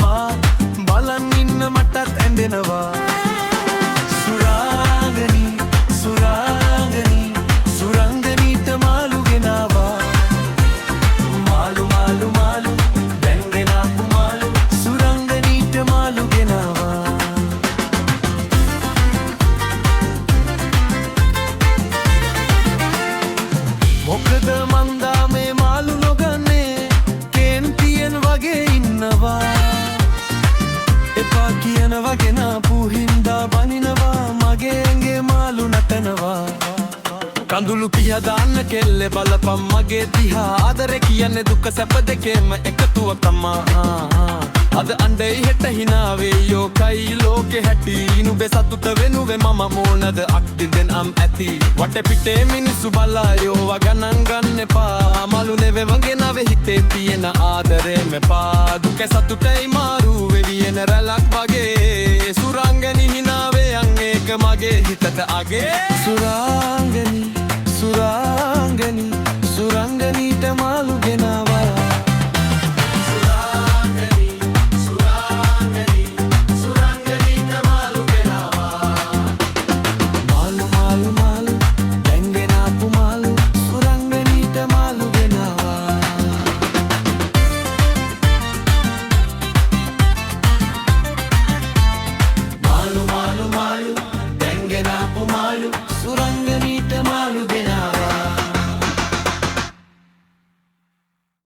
ඇඳෙනවා බලන් ඉන්න මටත් ඇඳෙනවා සුරංගනී සුරංගනී සුරංගනීට මාළු ගෙනාවා මාළු මාළු මාළු දැන් ගෙනාපු මාළු සුරංගනීට මාළු ගෙනාවා මොකද මන්දා මේ මාළු නොගන්නේ කේන්තියෙන් වගේ ඉන්නවා එපා කියන වගේ නාපු හින්දා බනිනවා මගේ ඇඟේ මාළු නටනවා කඳුළු පිහ දාන්න කෙල්ලේ බලපන් මගේ දිහා ආදරේ කියන්නේ දුක සැප දෙකේම එකතුවක් තමා අද අඬේ හෙට හිනාවේ යෝකයි ලෝකේ හැටි නුඹේ සතුට වෙනුවේ මම මොනද අක්දින්දෙන් අම් ඇති වටේ පිටේ මිනිස්සු බලායෝ ගණන් ගන්න එපා මාළු නෙවෙ වගේ නවේ හිතේ තියෙන ආදරේ මෙපා දුක සතුටයි මාරු වෙවියන රැලක් වගේ සුරංගනී හිනාවේ යන් ඒක මගේ හිතට අගේ සුරංගනී සුරංගනී සුරංගනීට මාළු ගෙනාවා සුරංගනී